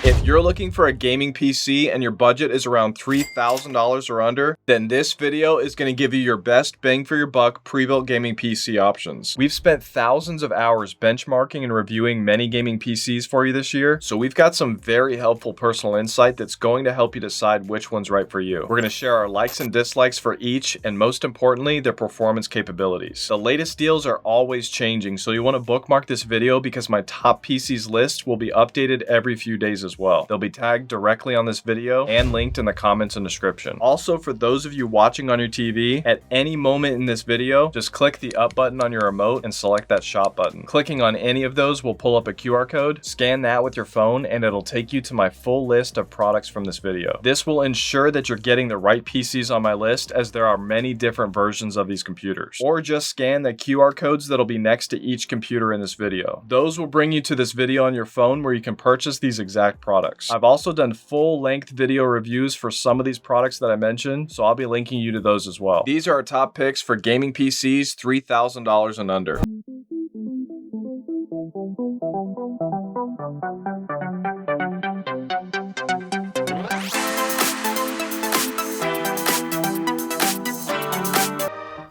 If you're looking for a gaming PC and your budget is around $3,000 or under, then this video is going to give you your best bang for your buck pre-built gaming PC options. We've spent thousands of hours benchmarking and reviewing many gaming PCs for you this year, so we've got some very helpful personal insight that's going to help you decide which one's right for you. We're going to share our likes and dislikes for each, and most importantly, their performance capabilities. The latest deals are always changing, so you want to bookmark this video because my top PCs list will be updated every few days as well. They'll be tagged directly on this video and linked in the comments and description. Also, for those of you watching on your TV, at any moment in this video, just click the up button on your remote and select that shop button. Clicking on any of those will pull up a QR code, scan that with your phone, and it'll take you to my full list of products from this video. This will ensure that you're getting the right PCs on my list, as there are many different versions of these computers. Or just scan the QR codes that'll be next to each computer in this video. Those will bring you to this video on your phone where you can purchase these exact products. I've also done full-length video reviews for some of these products that I mentioned, so I'll be linking you to those as well. These are our top picks for gaming PCs $3,000 and under.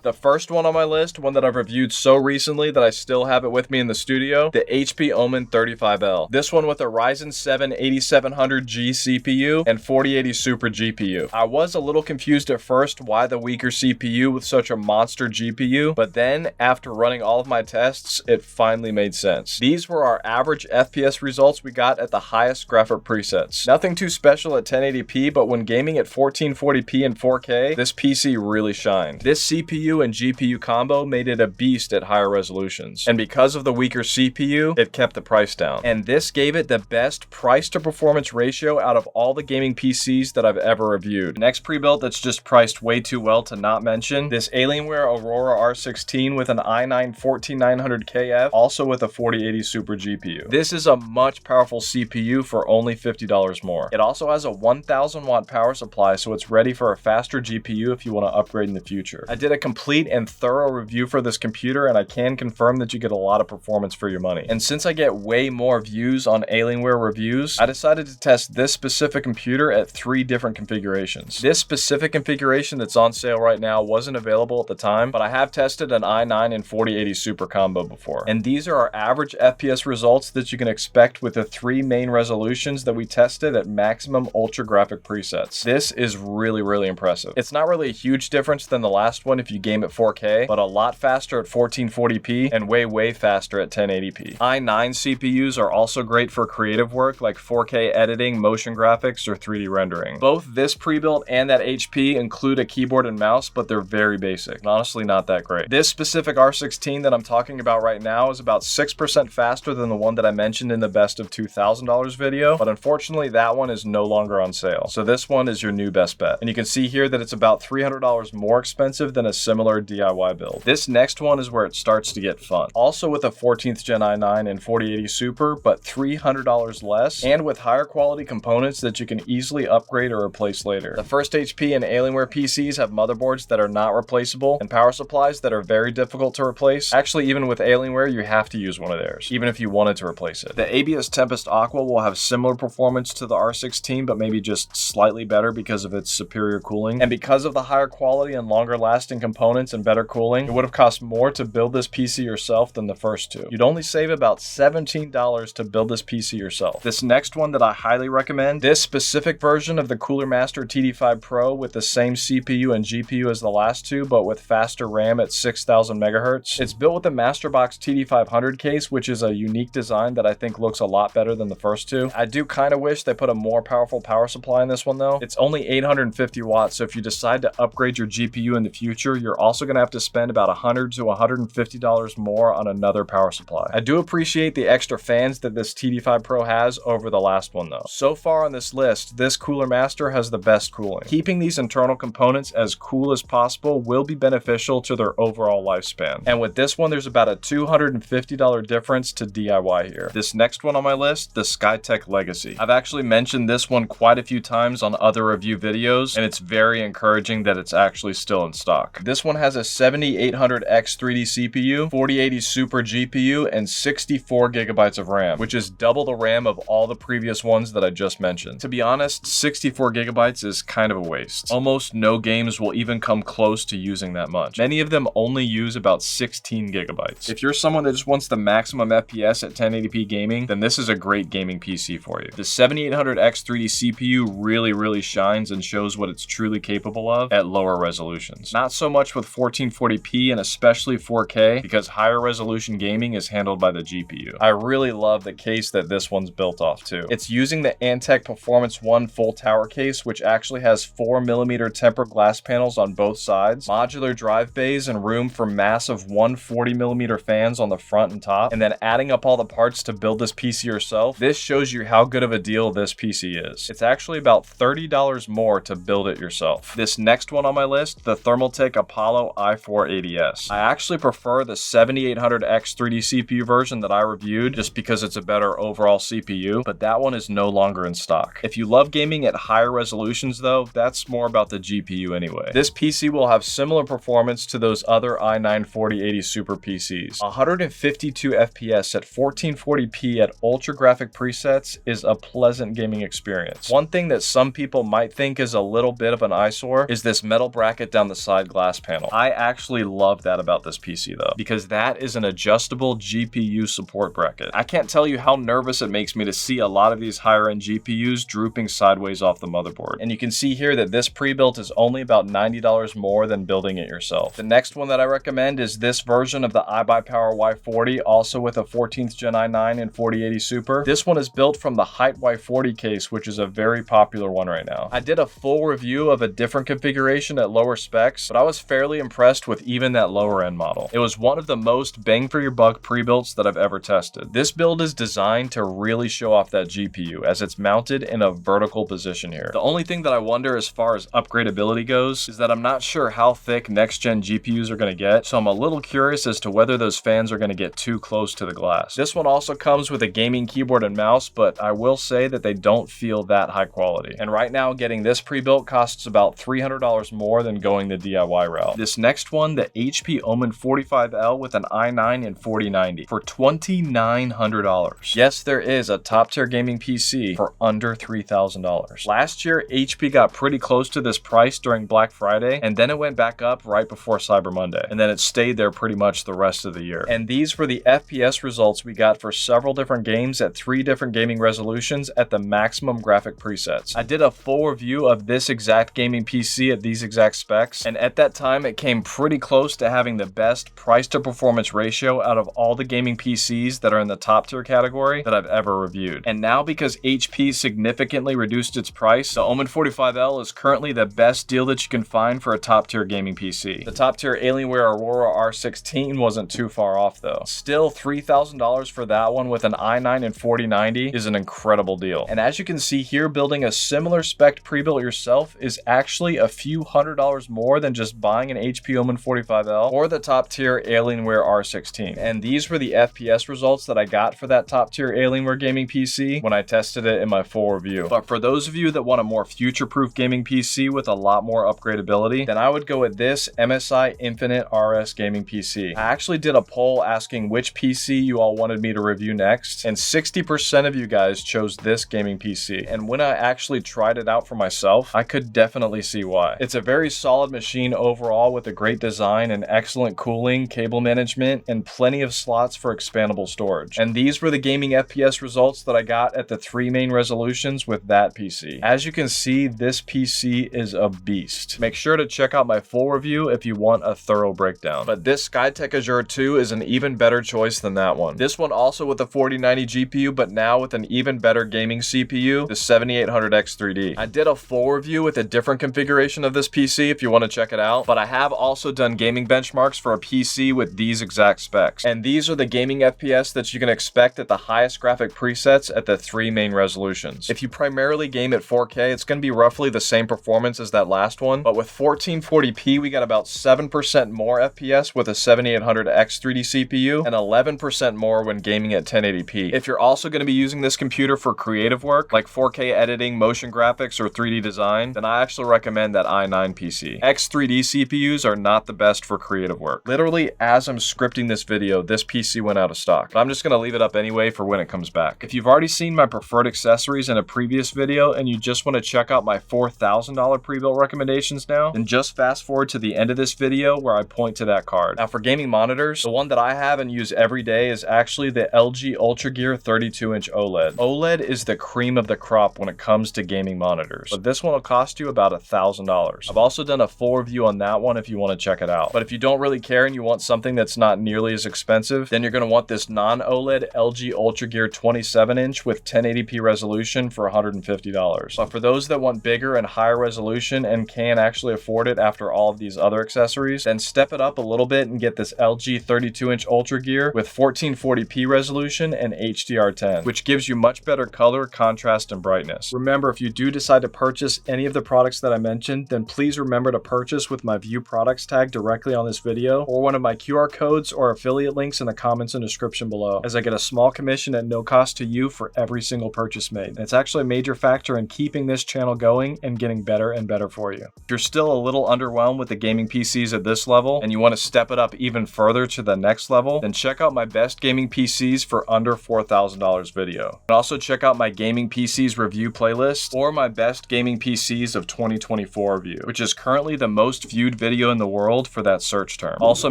The first one on my list, one that I've reviewed so recently that I still have it with me in the studio, the HP Omen 35L. This one with a Ryzen 7 8700G CPU and 4080 Super GPU. I was a little confused at first why the weaker CPU with such a monster GPU, but then after running all of my tests, it finally made sense. These were our average FPS results we got at the highest graphic presets. Nothing too special at 1080p, but when gaming at 1440p and 4K, this PC really shined. This CPU and GPU combo made it a beast at higher resolutions. And because of the weaker CPU, it kept the price down. And this gave it the best price to performance ratio out of all the gaming PCs that I've ever reviewed. Next pre-built that's just priced way too well to not mention, this Alienware Aurora R16 with an i9 14900KF, also with a 4080 Super GPU. This is a much powerful CPU for only $50 more. It also has a 1000 watt power supply, so it's ready for a faster GPU if you want to upgrade in the future. I did a complete and thorough review for this computer, and I can confirm that you get a lot of performance for your money. And since I get way more views on Alienware reviews, I decided to test this specific computer at 3 different configurations. This specific configuration that's on sale right now wasn't available at the time, but I have tested an i9 and 4080 Super combo before. And these are our average FPS results that you can expect with the 3 main resolutions that we tested at maximum ultra graphic presets. This is really impressive. It's not really a huge difference than the last one if you game at 4K, but a lot faster at 1440p and way faster at 1080p. i9 CPUs are also great for creative work like 4K editing, motion graphics, or 3D rendering. Both this pre-built and that HP include a keyboard and mouse, but they're very basic. Honestly, not that great. This specific R16 that I'm talking about right now is about 6% faster than the one that I mentioned in the best of $2,000 video, but unfortunately that one is no longer on sale. So this one is your new best bet. And you can see here that it's about $300 more expensive than a similar DIY build. This next one is where it starts to get fun. Also with a 14th gen i9 and 4080 Super, but $300 less, and with higher quality components that you can easily upgrade or replace later. The first HP and Alienware PCs have motherboards that are not replaceable and power supplies that are very difficult to replace. Actually, even with Alienware, you have to use one of theirs, even if you wanted to replace it. The ABS Tempest Aqua will have similar performance to the R16, but maybe just slightly better because of its superior cooling. And because of the higher quality and longer lasting components and better cooling, it would have cost more to build this PC yourself than the first two. You'd only save about $17 to build this PC yourself. This next one that I highly recommend, this specific version of the Cooler Master TD5 Pro with the same CPU and GPU as the last two, but with faster RAM at 6000 megahertz. It's built with the Masterbox TD500 case, which is a unique design that I think looks a lot better than the first two. I do kind of wish they put a more powerful power supply in this one though. It's only 850 watts, so if you decide to upgrade your GPU in the future, you're also going to have to spend about $100 to $150 more on another power supply. I do appreciate the extra fans that this TD5 Pro has over the last one though. So far on this list, this Cooler Master has the best cooling. Keeping these internal components as cool as possible will be beneficial to their overall lifespan. And with this one, there's about a $250 difference to DIY here. This next one on my list, the Skytech Legacy. I've actually mentioned this one quite a few times on other review videos, and it's very encouraging that it's actually still in stock. This one has a 7800X 3D CPU, 4080 Super GPU, and 64 gigabytes of RAM, which is double the RAM of all the previous ones that I just mentioned. To be honest, 64 gigabytes is kind of a waste. Almost no games will even come close to using that much. Many of them only use about 16 gigabytes. If you're someone that just wants the maximum FPS at 1080p gaming, then this is a great gaming PC for you. The 7800X 3D CPU really shines and shows what it's truly capable of at lower resolutions. Not so much with 1440p and especially 4K, because higher resolution gaming is handled by the GPU. I really love the case that this one's built off too. It's using the Antec Performance 1 full tower case, which actually has 4mm tempered glass panels on both sides, modular drive bays, and room for massive 140mm fans on the front and top. And then adding up all the parts to build this PC yourself, this shows you how good of a deal this PC is. It's actually about $30 more to build it yourself. This next one on my list, the Thermaltake Apollo i480S. I actually prefer the 7800X 3D CPU version that I reviewed just because it's a better overall CPU, but that one is no longer in stock. If you love gaming at higher resolutions though, that's more about the GPU anyway. This PC will have similar performance to those other i9 4080 Super PCs. 152 FPS at 1440p at ultra graphic presets is a pleasant gaming experience. One thing that some people might think is a little bit of an eyesore is this metal bracket down the side glass panel. I actually love that about this PC though, because that is an adjustable GPU support bracket. I can't tell you how nervous it makes me to see a lot of these higher end GPUs drooping sideways off the motherboard. And you can see here that this pre-built is only about $90 more than building it yourself. The next one that I recommend is this version of the iBUYPOWER Y40, also with a 14th Gen i9 and 4080 Super. This one is built from the Height Y40 case, which is a very popular one right now. I did a full review of a different configuration at lower specs, but I was fairly impressed with even that lower end model. It was one of the most bang for your buck pre-builts that I've ever tested. This build is designed to really show off that GPU as it's mounted in a vertical position here. The only thing that I wonder as far as upgradability goes is that I'm not sure how thick next gen GPUs are going to get, so I'm a little curious as to whether those fans are going to get too close to the glass. This one also comes with a gaming keyboard and mouse, but I will say that they don't feel that high quality. And right now, getting this pre-built costs about $300 more than going the DIY route. This next one, the HP Omen 45L with an i9 and 4090 for $2,900. Yes, there is a top tier gaming PC for under $3,000. Last year, HP got pretty close to this price during Black Friday, and then it went back up right before Cyber Monday, and then it stayed there pretty much the rest of the year. And these were the FPS results we got for several different games at 3 different gaming resolutions at the maximum graphic presets. I did a full review of this exact gaming PC at these exact specs, and at that time it came pretty close to having the best price to performance ratio out of all the gaming PCs that are in the top tier category that I've ever reviewed. And now, because HP significantly reduced its price, the Omen 45L is currently the best deal that you can find for a top tier gaming PC. The top tier Alienware Aurora R16 wasn't too far off though. Still, $3,000 for that one with an i9 and 4090 is an incredible deal. And as you can see here, building a similar spec pre-built yourself is actually a few $100s more than just buying an HP Omen 45L or the top tier Alienware R16. And these were the FPS results that I got for that top tier Alienware gaming PC when I tested it in my full review. But for those of you that want a more future-proof gaming PC with a lot more upgradability, then I would go with this MSI Infinite RS gaming PC. I actually did a poll asking which PC you all wanted me to review next, and 60% of you guys chose this gaming PC. And when I actually tried it out for myself, I could definitely see why. It's a very solid machine overall with a great design and excellent cooling, cable management, and plenty of slots for expandable storage. And these were the gaming FPS results that I got at the 3 main resolutions with that PC. As you can see, this PC is a beast. Make sure to check out my full review if you want a thorough breakdown. But this Skytech Azure 2 is an even better choice than that one. This one also with a 4090 GPU, but now with an even better gaming CPU, the 7800X 3D. I did a full review with a different configuration of this PC if you want to check it out, but I have also done gaming benchmarks for a PC with these exact specs. And these are the gaming FPS that you can expect at the highest graphic presets at the 3 main resolutions. If you primarily game at 4K, it's going to be roughly the same performance as that last one, but with 1440p, we got about 7% more FPS with a 7800X 3D CPU and 11% more when gaming at 1080p. If you're also going to be using this computer for creative work, like 4K editing, motion graphics, or 3D design, then I actually recommend that i9 PC. X3D CPU GPUs are not the best for creative work. Literally, as I'm scripting this video, this PC went out of stock, but I'm just gonna leave it up anyway for when it comes back. If you've already seen my preferred accessories in a previous video and you just want to check out my $4,000 pre-built recommendations now, then just fast forward to the end of this video where I point to that card. Now for gaming monitors, the one that I have and use every day is actually the LG UltraGear 32-inch OLED. OLED is the cream of the crop when it comes to gaming monitors, but this one will cost you about $1,000. I've also done a full review on that one if you want to check it out. But if you don't really care and you want something that's not nearly as expensive, then you're going to want this non-OLED LG UltraGear 27-inch with 1080p resolution for $150. But for those that want bigger and higher resolution and can actually afford it after all of these other accessories, then step it up a little bit and get this LG 32-inch UltraGear with 1440p resolution and HDR10, which gives you much better color, contrast, and brightness. Remember, if you do decide to purchase any of the products that I mentioned, then please remember to purchase with my View Products tag directly on this video or one of my QR codes or affiliate links in the comments and description below, as I get a small commission at no cost to you for every single purchase made. And it's actually a major factor in keeping this channel going and getting better and better for you. If you're still a little underwhelmed with the gaming PCs at this level and you want to step it up even further to the next level, then check out my best gaming PCs for under $4,000 video. And also check out my gaming PCs review playlist or my best gaming PCs of 2024 review, which is currently the most viewed video in the world for that search term. Also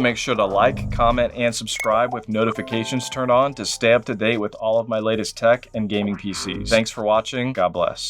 make sure to like, comment, and subscribe with notifications turned on to stay up to date with all of my latest tech and gaming PCs. Thanks for watching. God bless.